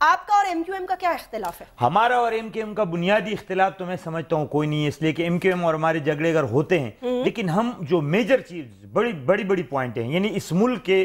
آپ کا اور ایم کیو ایم کا کیا اختلاف ہے؟ ہمارا اور ایم کیو ایم کا بنیادی اختلاف تو میں سمجھتا ہوں کوئی نہیں ہے، اس لیے کہ ایم کیو ایم اور ہمارے جھگڑے اگر ہوتے ہیں لیکن ہم جو میجر چیز بڑی پوائنٹیں ہیں، یعنی اس ملک کے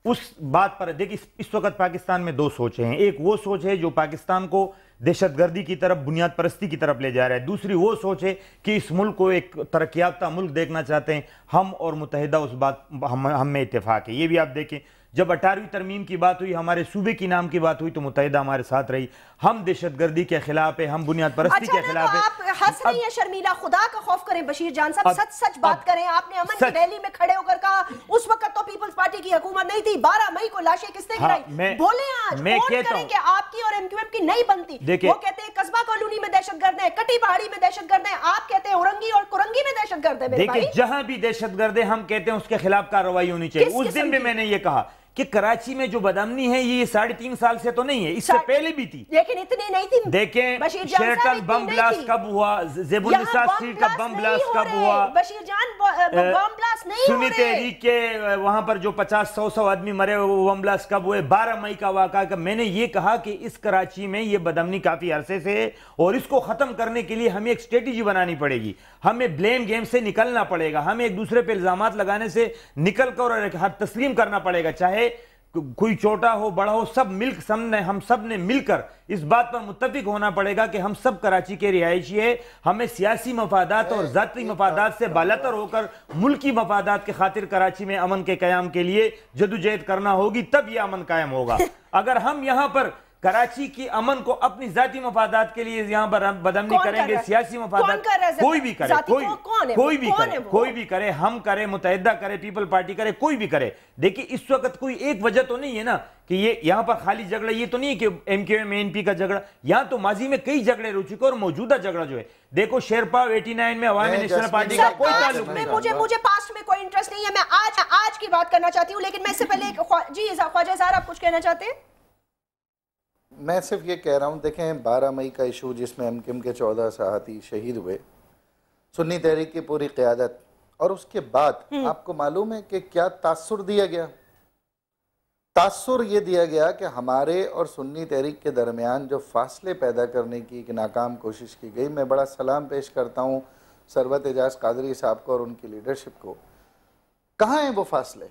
اس بات پر دیکھیں اس وقت پاکستان میں دو سوچیں ہیں. ایک وہ سوچ ہے جو پاکستان کو دہشت گردی کی طرف، بنیاد پرستی کی طرف لے جا رہا ہے. دوسری وہ سوچ ہے کہ اس ملک کو ایک ترقی یافتہ ملک دیکھنا چاہتے ہیں. ہم اور متحدہ اس بات ہم میں اتفاق ہے. یہ بھی آپ دیکھیں جب 18ویں ترمیم کی بات ہوئی، ہمارے صوبے کی نام کی بات ہوئی تو متحدہ ہمارے ساتھ رہی. ہم دہشت گردی کے خلاف ہے، ہم بنیاد پرستی کے خلاف ہے. آپ ہنس رہی ہیں شرمیلا، خدا کا خوف کریں بشیر جان صاحب، سچ بات کریں. آپ نے امن کی ریلی میں کھڑے ہو کر کہا اس وقت تو پیپلز پارٹی کی حکومت نہیں تھی، 12 مئی کو لاشیں کس نے گرائی. بولیں آج فون کریں کہ آپ کی اور ایم کیو ایم کی نہیں بنتی. وہ کہتے ہیں قصبہ کالونی میں دہشت گرد ہیں، کٹی پہاڑی میں دہشت گرد ہیں، آپ کہتے ہیں اورنگی اور کرنگی میں دہشت گرد ہیں. دیکھیں جہاں بھی دہشت گرد ہے ہم کہتے ہیں اس کے خلاف کارروائی ہونی چاہیے. اس دن بھی میں نے یہ کہا کہ کراچی میں جو بدامنی ہے یہ 3.5 سال سے تو نہیں ہے، اس سے پہلے بھی تھی، لیکن اتنی نہیں تھی. دیکھیں شیرٹن بم بلاسٹ کب ہوا، زیب النساء اسٹریٹ کا بم بلاسٹ کب ہوا، بشیر جان بم بلاسٹ نہیں ہو رہے. سنی تحریک کے وہاں پر جو 50-100 آدمی مرے وہ بم بلاسٹ کب ہوئے. 12 مئی کا واقعہ. کہ میں نے یہ کہا کہ اس کراچی میں یہ بدامنی کافی عرصے سے ہے اور اس کو ختم کرنے کے لیے ہمیں ایک اسٹریٹجی بنانی پڑے گی. ہمیں بلیم گیم سے نکلنا پڑے گا، ہمیں ایک دوسرے پہ الزامات لگانے سے نکل کر اور حد تسلیم کرنا پڑے گا. چاہے کوئی چھوٹا ہو بڑا ہو، ہم سب نے مل کر اس بات پر متفق ہونا پڑے گا کہ ہم سب کراچی کے رہائشی ہیں. ہمیں سیاسی مفادات اور ذاتی مفادات سے بالاتر ہو کر ملکی مفادات کے خاطر کراچی میں امن کے قیام کے لیے جدوجہد کرنا ہوگی، تب یہ امن قائم ہوگا. اگر ہم یہاں پر کراچی کی امن کو اپنی ذاتی مفادات کے لیے یہاں پر بدامنی کریں گے، سیاسی مفادات کوئی بھی کرے، ہم کرے، متحدہ کرے، پیپل پارٹی کرے، کوئی بھی کرے. دیکھیں اس وقت کوئی ایک وجہ تو نہیں ہے نا کہ یہ یہاں پر خالی جھگڑا یہ تو نہیں ہے کہ MQM N P کا جھگڑا. یہاں تو ماضی میں کئی جھگڑے ہو چکے اور موجودہ جھگڑا جو ہے دیکھو شیرپا 89 میں عوامی نیشنل پارٹی کا کوئی تعلق نہیں. مجھے پاسٹ میں کوئی انٹرسٹ نہیں ہے. میں آج کی بات کرنا چاہتی ہوں، لیکن میں اس سے پہلے جی خواجہ اظہار آپ کچھ کہنا چاہتے ہیں؟ میں صرف یہ کہہ رہا ہوں، دیکھیں 12 مئی کا ایشو جس میں ایم کیو ایم کے 14 ساتھی شہید ہوئے، سنی تحریک کی پوری قیادت، اور اس کے بعد آپ کو معلوم ہے کہ کیا تاثر دیا گیا؟ تاثر یہ دیا گیا کہ ہمارے اور سنی تحریک کے درمیان جو فاصلے پیدا کرنے کی ایک ناکام کوشش کی گئی. میں بڑا سلام پیش کرتا ہوں ثروت اعجاز قادری صاحب کو اور ان کی لیڈرشپ کو. کہاں ہیں وہ فاصلے؟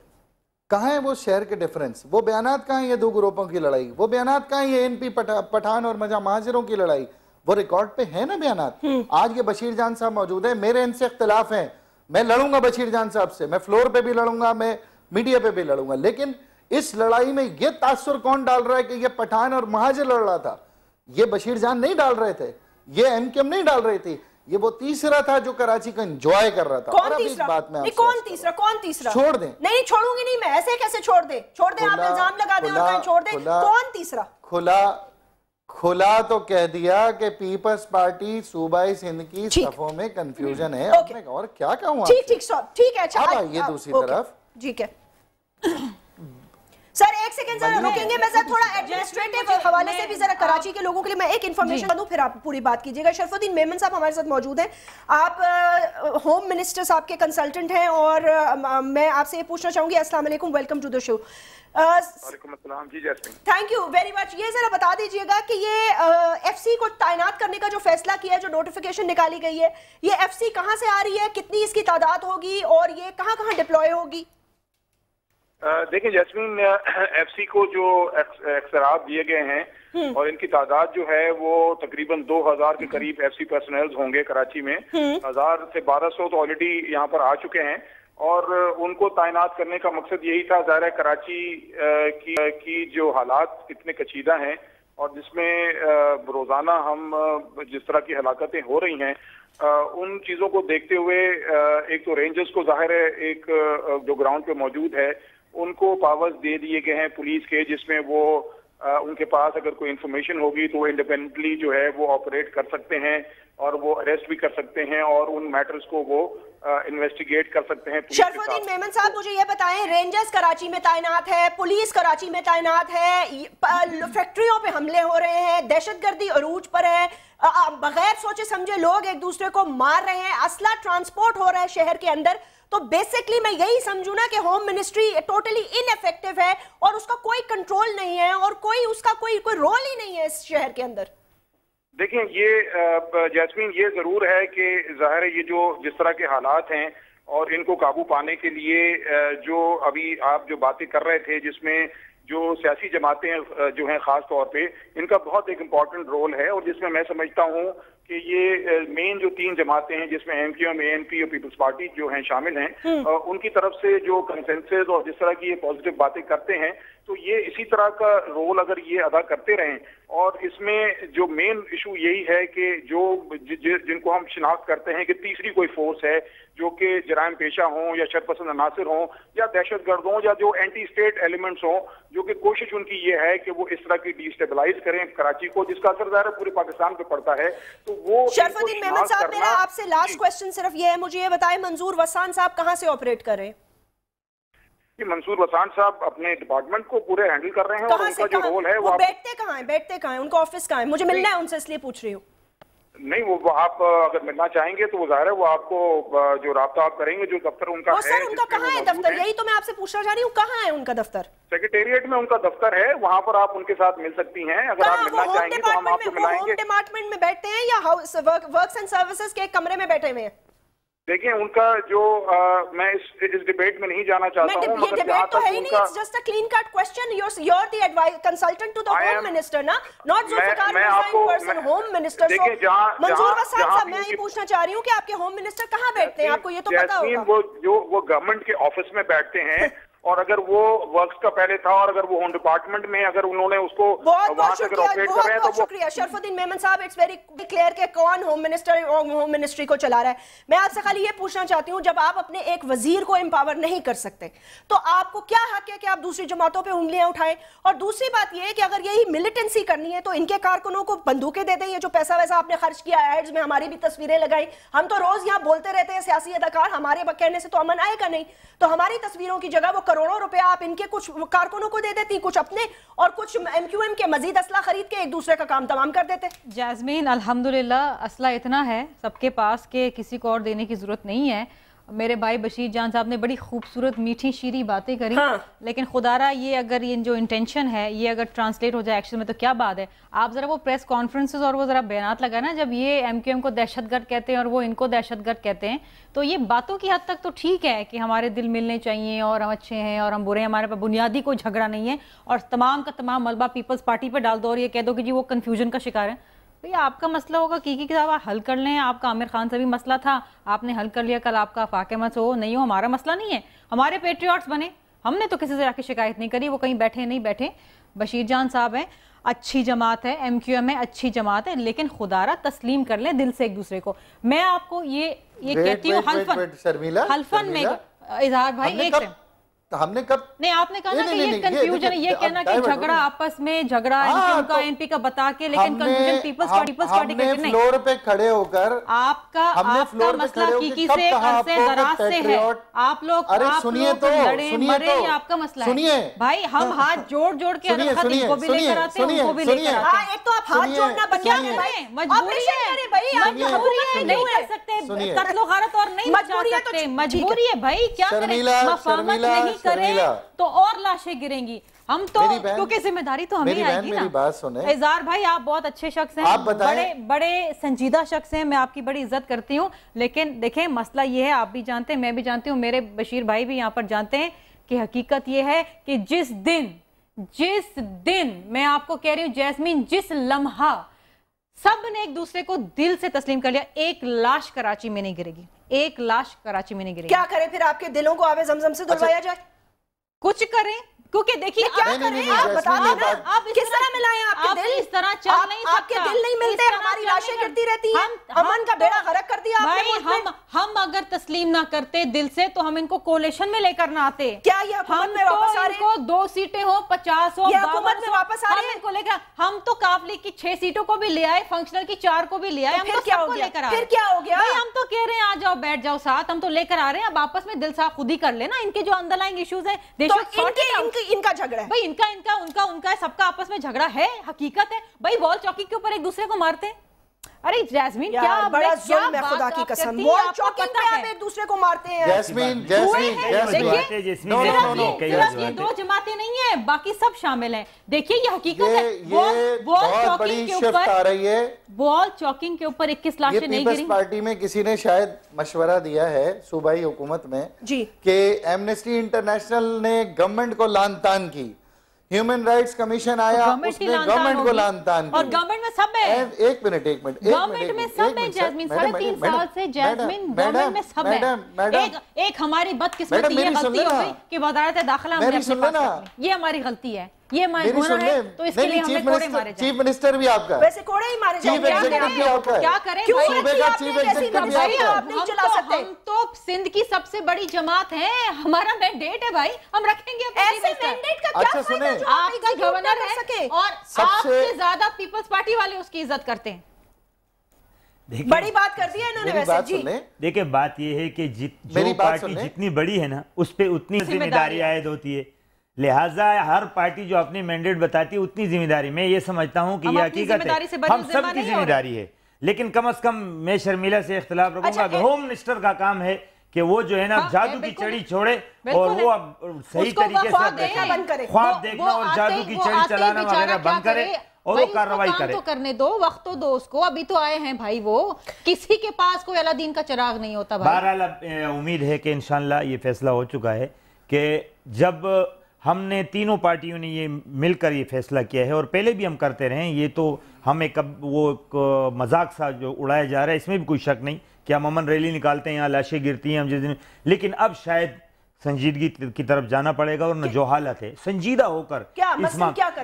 کہاں ہیں وہ شہر کے ڈیفرنس؟ وہ بیانات کہاں ہیں یہ دو گروپوں کی لڑائی؟ وہ بیانات کہاں ہیں یہ این پی پٹھان اور مہاجروں کی لڑائی؟ وہ ریکارڈ پہ ہے نا بیانات. آج یہ بشیر جان صاحب موجود ہیں، میرے ان سے اختلاف ہیں، میں لڑوں گا بشیر جان صاحب سے، میں فلور پہ بھی لڑوں گا، میں میڈیا پہ بھی لڑوں گا. لیکن اس لڑائی میں یہ تاثر کون ڈال رہا ہے کہ یہ پٹھان اور مہاجر لڑ رہا تھا؟ یہ بشیر جان نہیں ڈال رہے تھے، یہ ایم کیو ایم نہیں ڈال رہی تھی، یہ وہ تیسرا تھا جو کراچی کو انجوائے کر رہا تھا. کون تیسرا؟ چھوڑ دیں. نہیں چھوڑوں گی نہیں میں، ایسے کیسے چھوڑ دیں؟ آپ الزام لگا دیں اور کہیں چھوڑ دیں. کون تیسرا؟ کھلا تو کہہ دیا کہ پیپلز پارٹی صوبہ سندھ کی صفوں میں کنفیوژن ہے. اور کیا کہوں آپ سے؟ ٹھیک ہے. اب آئیے دوسری طرف. ٹھیک ہے سر، ایک سیکنڈ ذرا رکیں گے. میں ذرا تھوڑا ایڈمنسٹریٹو حوالے سے بھی ذرا کراچی کے لوگوں کے لیے میں ایک انفارمیشن دوں، پھر آپ پوری بات کیجئے گا. شرف الدین میمن صاحب ہمارے ساتھ موجود ہیں. آپ ہوم منسٹر صاحب کے کنسلٹنٹ ہیں اور میں آپ سے یہ پوچھنا چاہوں گی. السلام علیکم، ویلکم ٹو دا شو. وعلیکم السلام. جی Jasmine, thank you very much. یہ ذرا بتا دیجئے گا کہ یہ ایف سی کو تعینات کرنے کا جو فیصلہ کیا ہے، جو نوٹیفیکیشن نکالی گئی ہے، یہ ایف سی کہاں سے آ رہی ہے، کتنی اس کی تعداد ہوگی اور یہ کہاں کہاں ڈپلوائے ہوگی؟ دیکھیں جیسمین، ایف سی کو جو اختراعات دیے گئے ہیں اور ان کی تعداد جو ہے وہ تقریباً 2000 کے قریب ایف سی پرسنلز ہوں گے کراچی میں. 1000 سے 1200 تو آلریڈی یہاں پر آ چکے ہیں اور ان کو تعینات کرنے کا مقصد یہی تھا. ظاہر ہے کراچی کی جو حالات اتنے کچیدہ ہیں اور جس میں روزانہ ہم جس طرح کی ہلاکتیں ہو رہی ہیں، ان چیزوں کو دیکھتے ہوئے ایک تو رینجرز کو ظاہر ہے ایک جو گراؤنڈ پہ موجود ہے ان کو پاورز دے دیے گئے ہیں پولیس کے، جس میں وہ ان کے پاس اگر کوئی انفارمیشن ہوگی تو وہ انڈیپینڈنٹلی جو ہے وہ آپریٹ کر سکتے ہیں اور وہ اریسٹ بھی کر سکتے ہیں اور ان میٹرز کو وہ انویسٹیگیٹ کر سکتے ہیں. شرف الدین میمن صاحب مجھے یہ بتائیں، رینجرز کراچی میں تعینات ہے، پولیس کراچی میں تعینات ہے، فیکٹریوں پہ حملے ہو رہے ہیں، دہشت گردی عروج پر ہے، بغیر سوچے سمجھے لوگ ایک دوسرے کو مار رہے ہیں، اسلحہ ٹرانسپورٹ ہو رہا ہے شہر کے اندر، تو بیسکلی میں یہی سمجھوں نا کہ ہوم منسٹری ٹوٹلی ان ایفیکٹو ہے اور اس کا کوئی کنٹرول नहीं है और कोई उसका कोई रोल ही नहीं है इस शहर के अंदर। देखिए ये जैस्मीन, ये जरूर है कि जाहिर है ये जो जिस तरह के हालात हैं और इनको काबू पाने के लिए जो अभी आप जो बातें कर रहे थे, जिसमें जो सियासी जमातें जो हैं खास तौर पे, इनका बहुत एक इम्पॉर्टेंट रोल है, और जिसमें मैं समझता हूँ कि ये मेन जो 3 जमातें हैं जिसमें एमक्यूएम, एएनपी और पीपल्स पार्टी जो हैं शामिल हैं, उनकी तरफ से जो कंसेंसस और जिस तरह की ये पॉजिटिव बातें करते हैं, तो ये इसी तरह का रोल अगर ये अदा करते रहें, और इसमें जो मेन इशू यही है कि जो जिनको हम शिनाख्त करते हैं कि तीसरी कोई फोर्स है जो कि जराइम पेशा हों या शरपसंद अनासिर हों या दहशतगर्द हों या जो एंटी स्टेट एलिमेंट्स हों, जो कि कोशिश उनकी ये है कि वो इस तरह की डिस्टेबलाइज करें कराची को, जिसका असर ज़ाहिर पूरे पाकिस्तान पे पड़ता है। तो वो शरफुद्दीन मेमन साहब, मेरा आपसे लास्ट क्वेश्चन सिर्फ ये है, मुझे ये बताएं मंजूर वसान साहब कहाँ से ऑपरेट कर रहे हैं? मंसूर वसान साहब अपने डिपार्टमेंट को पूरे हैंडल कर रहे हैं, और उनका जो रोल है वो बैठते कहाँ हैं, उनका ऑफिस कहाँ है? मुझे मिलना है उनसे, इसलिए पूछ रही हूँ। नहीं, वो आप अगर मिलना चाहेंगे तो वो जाहिर है वो आपको जो राब्ता आप करेंगे, जो दफ्तर उनका है, सर उनका कहाँ है दफ्तर? यही तो मैं आपसे पूछना चाह रही हूँ, कहाँ है उनका दफ्तर? सेक्रेटेरिएट में उनका दफ्तर है, वहाँ पर आप उनके साथ मिल सकती हैं। अगर आप मिलना चाहेंगे तो हम आपको मिलाएंगे। होम डिपार्टमेंट में बैठते हैं या वर्क्स एंड सर्विसेज के कमरे में बैठे हुए हैं? देखिए उनका जो मैं इस डिबेट में नहीं जाना चाहता हूं, ये डिबेट तो है ही नहीं, it's just a clean cut question. you're the advice consultant to the home minister ना, not Zulfikar Mirza in person, home minister। देखिए मंजूर वसान साहब, मैं ये पूछना चाह रही हूँ कि आपके होम मिनिस्टर कहाँ बैठते हैं? आपको ये तो पता होगा। वो गवर्नमेंट के ऑफिस में बैठते हैं, और अगर वो वर्क्स का पहले था और अगर वो होम डिपार्टमेंट में अगर उन्होंने उसको वहां से ऑपरेट कर रहे हैं तो शुक्रिया शरफुद्दीन मेमन साहब। इट्स वेरी क्लियर कि कौन होम मिनिस्टर और होम मिनिस्ट्री को चला रहा है। मैं आपसे खाली ये पूछना चाहती हूँ, जब आप अपने एक वजीर को एम्पावर नहीं कर सकते तो आपको क्या हक है कि आप दूसरी जमातों पे उंगलियां उठाएं? और दूसरी बात ये है कि अगर यही मिलिटेंसी करनी है तो इनके कारकुनों को बंदूकें दे दें। ये जो पैसा वैसा आपने खर्च किया एड्स में, हमारी भी तस्वीरें लगाई, हम तो रोज यहाँ बोलते रहते हैं सियासी अदाकार, हमारे कहने से तो अमन आएगा नहीं, तो हमारी तस्वीरों की जगह वो करोड़ों रुपए आप इनके कुछ कारकुनों को दे देती, कुछ अपने और कुछ एमक्यूएम के मजीद असला खरीद के एक दूसरे का काम तमाम कर देते। जैस्मीन, अल्हम्दुलिल्लाह असला इतना है सबके पास कि किसी को और देने की जरूरत नहीं है। मेरे भाई बशीर जान साहब ने बड़ी खूबसूरत मीठी शीरी बातें करी, लेकिन खुदारा ये अगर ये जो इंटेंशन है ये अगर ट्रांसलेट हो जाए एक्शन में तो क्या बात है। आप जरा वो प्रेस कॉन्फ्रेंसेस और वो जरा बयानात लगाए ना, जब ये एमक्यूएम को दहशतगर्द कहते हैं और वो इनको दहशतगर्द कहते हैं, तो ये बातों की हद तक तो ठीक है कि हमारे दिल मिलने चाहिए और हम अच्छे हैं और हम बुरे हैं, हमारे पास बुनियादी कोई झगड़ा नहीं है, और तमाम का तमाम मलबा पीपल्स पार्टी पर डाल दो और ये कह दो कि जी वो कन्फ्यूजन का शिकार है। भैया आपका मसला होगा की साहब हल कर लें, आपका आमिर खान से भी मसला था, आपने हल कर लिया, कल आपका फाके मत हो नहीं हो, हमारा मसला नहीं है, हमारे पेट्रियट्स बने, हमने तो किसी से जाके शिकायत नहीं करी, वो कहीं बैठे नहीं बैठे। बशीर जान साहब हैं, अच्छी जमात है, एमक्यूएम है, अच्छी जमात है, लेकिन खुदारा तस्लीम कर लें दिल से एक दूसरे को। मैं आपको ये कहती हूँ हल्फन में इजहार भाई एक तो हमने कब नहीं, आपने कहा ना कि ये कंफ्यूजन है, ये कहना कि झगड़ा आपस में झगड़ा उनका एमपी का बता के, लेकिन कंफ्यूजन पीपल्स पार्टी के नहीं। फ्लोर पे खड़े होकर आपका मसला की से अरसे दराज से है, आप लोग सुनिए तो मरे, ये आपका मसला है भाई। हम हाथ जोड़ जोड़ के इनको भी लेकर आते हैं, उनको भी लेकर आते हैं। एक तो आप हाथ जोड़ना बचा के मजबूरी है, नहीं कर सकते, कत्लो गारत और नहीं बचा सकते, मजबूरी है भाई, क्या करें, मफाहमत नहीं करें तो और लाशें गिरेंगी। हम तो क्योंकि जिम्मेदारी तो हमें आएगी ना। मेरी बात सुने इज़हार भाई, आप बहुत अच्छे शख्स हैं, बड़े संजीदा शख्स हैं, मैं आपकी बड़ी इज्जत करती हूँ, लेकिन देखें मसला ये है, आप भी जानते हैं, मैं भी जानती हूँ, मेरे बशीर भाई भी यहाँ पर जानते हैं कि हकीकत ये है कि जिस दिन मैं आपको कह रही हूँ जैस्मीन, जिस लम्हा सब ने एक दूसरे को दिल से तस्लीम कर लिया, एक लाश कराची में नहीं गिरेगी, एक लाश कराची में नहीं गिरेगी। क्या करें फिर? आपके दिलों को आवे जमजम से धुलवाया जाए? कुछ करें, क्योंकि देखिए क्या करें, आप बता देना, आप किस तरह मिलाएं आपके दिल? इस तरह चल नहीं सकता, आपके दिल नहीं मिलते, हमारी लाशें गिरती रहती हैं, अमन का बेड़ा गर्क कर दिया आपने। हम अगर तस्लीम ना करते दिल से तो हम इनको कोलिशन में लेकर ना आते। क्या ये हुकूमत में वापस आ रहे हैं? 2 सीटें हो, 50 हो, हुकूमत में वापस आ रहे हैं इनको लेकर। हम तो काफली की 6 सीटों को भी ले आए, फंक्शनल की 4 को भी ले आए, हम तो सबको लेकर आ रहे हैं। फिर क्या हो गया? हम तो कह रहे हैं आ जाओ बैठ जाओ साथ, हम तो लेकर आ रहे हैं। अब आपस में दिल साफ खुद ही कर लेना, इनके जो अंडरलाइंग इश्यूज है इनका झगड़ा है इनका सबका आपस में झगड़ा है, हकीकत है भाई। बॉल चौकी के ऊपर एक दूसरे को मारते हैं, अरे जैस्मीन क्या बड़ा जुल्म है खुदा की कसम, वॉल चॉकिंग पे आप एक दूसरे को मारते हैं। जैस्मीन ये दो जमातें नहीं है, बाकी सब शामिल हैं। देखिए ये हकीकत है, वॉल चॉकिंग के ऊपर वॉल चॉकिंग के ऊपर 21 लाशें नहीं गिरी। पार्टी में किसी ने शायद मशवरा दिया है सूबाई हुकूमत में जी कि एमनेस्टी इंटरनेशनल ने गवर्नमेंट को लान तान की, ह्यूमन राइट्स कमिशन आया, उसने गवर्नमेंट को लान तान की, और गवर्नमेंट में सब है। एक मिनट गवर्नमेंट में सब है जैस्मीन, 3.5 साल से जैस्मीन गवर्नमेंट में सब है। एक हमारी बदकिस्मती ये गलती हो गई कि वजारत दाखिला हमने अपने पास रख ली, ये हमारी गलती है, ये होना है, तो इसके लिए हमें कोड़े मारे जाए। चीफ मिनिस्टर भी आपका, वैसे कोड़े ही मारे जाए, क्या करें भाई, हम तो सिंध की सबसे बड़ी जमात है, हमारा मैंडेट है भाई, हम रखेंगे ऐसे मैंडेट का क्या फायदा जो आपका गवर्नर है और आपसे ज्यादा पीपल्स पार्टी वाले उसकी इज्जत करते हैं। बड़ी बात कर दी है इन्होंने वैसे जी। देखिए बात ये है कि जो पार्टी जितनी बड़ी है ना उस पे उतनी जिम्मेदारी आयद होती है, लिहाजा हर पार्टी जो अपनी मैंडेट बताती है उतनी जिम्मेदारी, मैं ये समझता हूँ कि ये हकीकत है, हम सबकी जिम्मेदारी है। लेकिन कम से कम मैं शर्मिला से इख्तिलाफ रखूंगा कि होम मिनिस्टर का काम है कि वो जो है ना जादू की चढ़ी छोड़े और वो अब सही तरीके से ख्वाब देखना और जादू की चढ़ी चलाना वगैरह बंद करे और वो कार्रवाई करे। तो करने दो, वक्त तो दो उसको, अभी तो आए हैं भाई, वो किसी के पास कोई अलादीन का चिराग नहीं होता भाई। बहरहाल उम्मीद है कि इंशाल्लाह ये फैसला हो चुका है कि जब हमने तीनों पार्टियों ने ये मिलकर ये फैसला किया है और पहले भी हम करते रहे, ये तो हमें कब वो मजाक सा जो उड़ाया जा रहा है इसमें भी कोई शक नहीं कि हम अमन रैली निकालते हैं, यहाँ लाशें गिरती हैं हम जिस दिन, लेकिन अब शायद संजीदगी की तरफ जाना पड़ेगा और न जो हालत है संजीदा होकर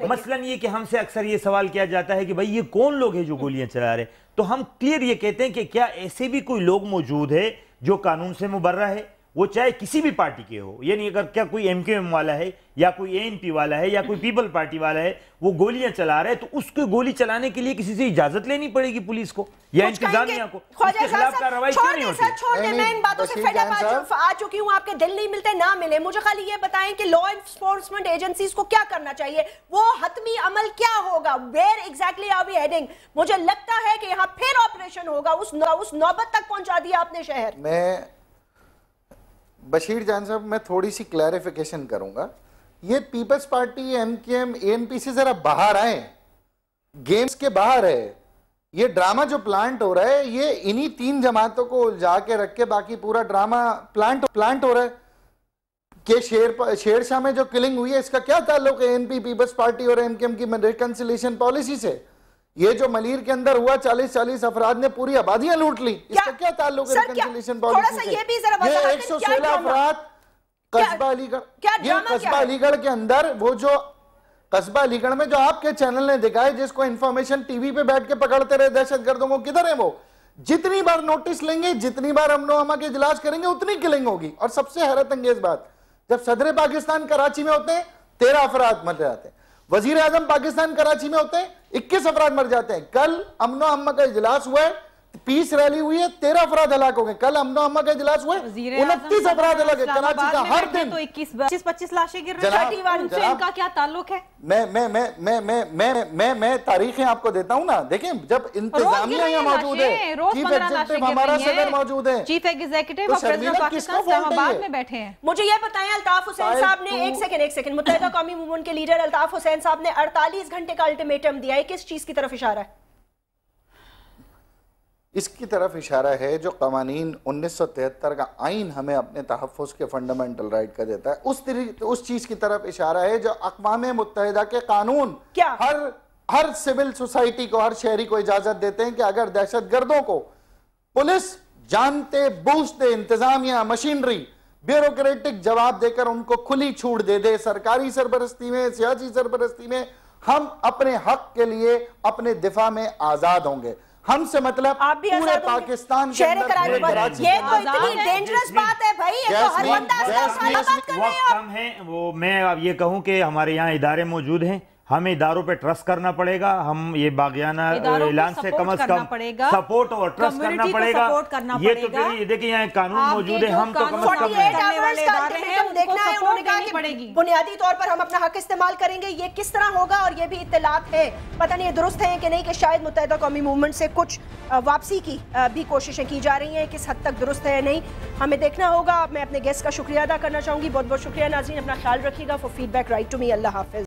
मसलन ये कि हमसे अक्सर ये सवाल किया जाता है कि भाई ये कौन लोग हैं जो गोलियां चला रहे, तो हम क्लियर ये कहते हैं कि क्या ऐसे भी कोई लोग मौजूद है जो कानून से मुबर्रा है, वो चाहे किसी भी पार्टी के हो, यानी अगर क्या कोई एमक्यूएम वाला है या कोई एएनपी वाला है या कोई पीपल पार्टी वाला है वो गोलियां चला रहा है तो उसको गोली चलाने के लिए किसी से इजाजत लेनी पड़ेगी पुलिस को या इंतजामिया को, उसके खिलाफ कार्रवाई क्यों नहीं होती? मैं इन बातों से फेड अप आ चुकी हूं, आपके दिल नहीं मिलते ना मिले, मुझे खाली ये बताएं कि लॉ एनफोर्समेंट एजेंसीज को क्या करना चाहिए, वो हतमी अमल क्या होगा, where exactly are we heading? मुझे लगता है कि यहाँ फिर ऑपरेशन होगा, उस नौबत तक पहुंचा दिया आपने शहर। मैं बशीर जान साहब मैं थोड़ी सी क्लैरिफिकेशन करूंगा, ये पीपल्स पार्टी एमकेएम एएनपी से जरा बाहर आए, गेम्स के बाहर है, ये ड्रामा जो प्लांट हो रहा है ये इन्हीं तीन जमातों को उलझा के रख के बाकी पूरा ड्रामा प्लांट हो रहा है कि शेरशाह में जो किलिंग हुई है इसका क्या ताल्लुक है एएनपी पीपल्स पार्टी और एमकेएम की रिकंसिलिएशन पॉलिसी से? ये जो मलीर के अंदर हुआ 40 अफराद ने पूरी आबादियां लूट ली, इसका क्या ताल्लुक है रिकंसिलिएशन पॉलिसी से? ये 116 अफराद कस्बा अलीगढ़ के अंदर, वो जो कस्बा अलीगढ़ में जो आपके चैनल ने दिखाए जिसको इंफॉर्मेशन टीवी पे बैठ के पकड़ते रहे दहशतगर्दों को, किधर है वो? जितनी बार नोटिस लेंगे, जितनी बार अमनो अमा के इजलास करेंगे उतनी किलिंग होगी। और सबसे हैरत अंगेज बात, जब सदर पाकिस्तान कराची में होते हैं 13 अफराद मर जाते हैं, वजीर आजम पाकिस्तान कराची में होते हैं 21 अफराद मर जाते हैं। कल अमनो अम्मा का इजलास हुआ है, पीस रैली हुई है, 13 अफराद हलाक हो गए। कल अमनो अम्मा का इजलास हुआ है, 29 अफराद हलाक है कराची का हर दिन, तो 21-25 लाशें गिर रही हैं, उनसे इनका क्या ताल्लुक है? मैं तारीखें आपको देता हूं ना, देखें जब इंतजामिया यहाँ मौजूद है, चीफ एग्जीक्यूटिव हमारा सदर मौजूद है, chief executive of president Pakistan Islamabad में बैठे हैं। मुझे ये बताएं अल्ताफ हुसैन साहब ने एक सेकंड मुत्तहिदा कौमी मूवमेंट के लीडर अल्ताफ हुसैन साहब ने 48 घंटे का अल्टीमेटम दिया है, किस चीज की तरफ इशारा है? इसकी तरफ इशारा है जो कवानीन 1973 का आइन हमें अपने तहफ़्फ़ुज़ के फंडामेंटल राइट का देता है, उस चीज़ की तरफ इशारा है जो अक़वाम मुत्तहिदा के कानून हर सिविल सोसाइटी को, हर शहरी को इजाज़त देते हैं कि अगर दहशतगर्दों को पुलिस जानते बूझते इंतज़ामिया मशीनरी ब्यूरोक्रेटिक जवाब देकर उनको खुली छूट दे दे, सरकारी सरपरस्ती में सियासी सरपरस्ती में, हम अपने हक के लिए अपने दिफा में आज़ाद होंगे। हमसे मतलब आप भी पूरे पाकिस्तान के अंदर ये तो इतनी डेंजरस बात है भाई, ये तो हर बंदा वक्त कम है। वो मैं अब ये कहूं कि हमारे यहाँ इदारे मौजूद हैं, ہمیں اداروں پہ ٹرسٹ کرنا پڑے گا. ہم یہ باغیانہ اعلان سے کم از کم سپورٹ اور ٹرسٹ کرنا پڑے گا. یہ تو پھر دیکھیں یہاں قانون موجود ہے, ہم تو کم از کم دیکھنا ہے. انہوں نے کہا کہ بنیادی طور پر ہم اپنا حق استعمال کریں گے. یہ کس طرح ہوگا, اور یہ بھی اطلاعات ہے, پتہ نہیں درست ہے کہ نہیں, کہ شاید متحدہ قومی موومنٹ سے کچھ واپسی کی بھی کوششیں کی جا رہی ہیں. کس حد تک درست ہے نہیں ہمیں دیکھنا ہوگا. میں اپنے گیسٹ کا شکریہ ادا کرنا چاہوں گی. بہت بہت شکریہ. ناظرین اپنا خیال رکھیے گا. For feedback write to me. اللہ حافظ.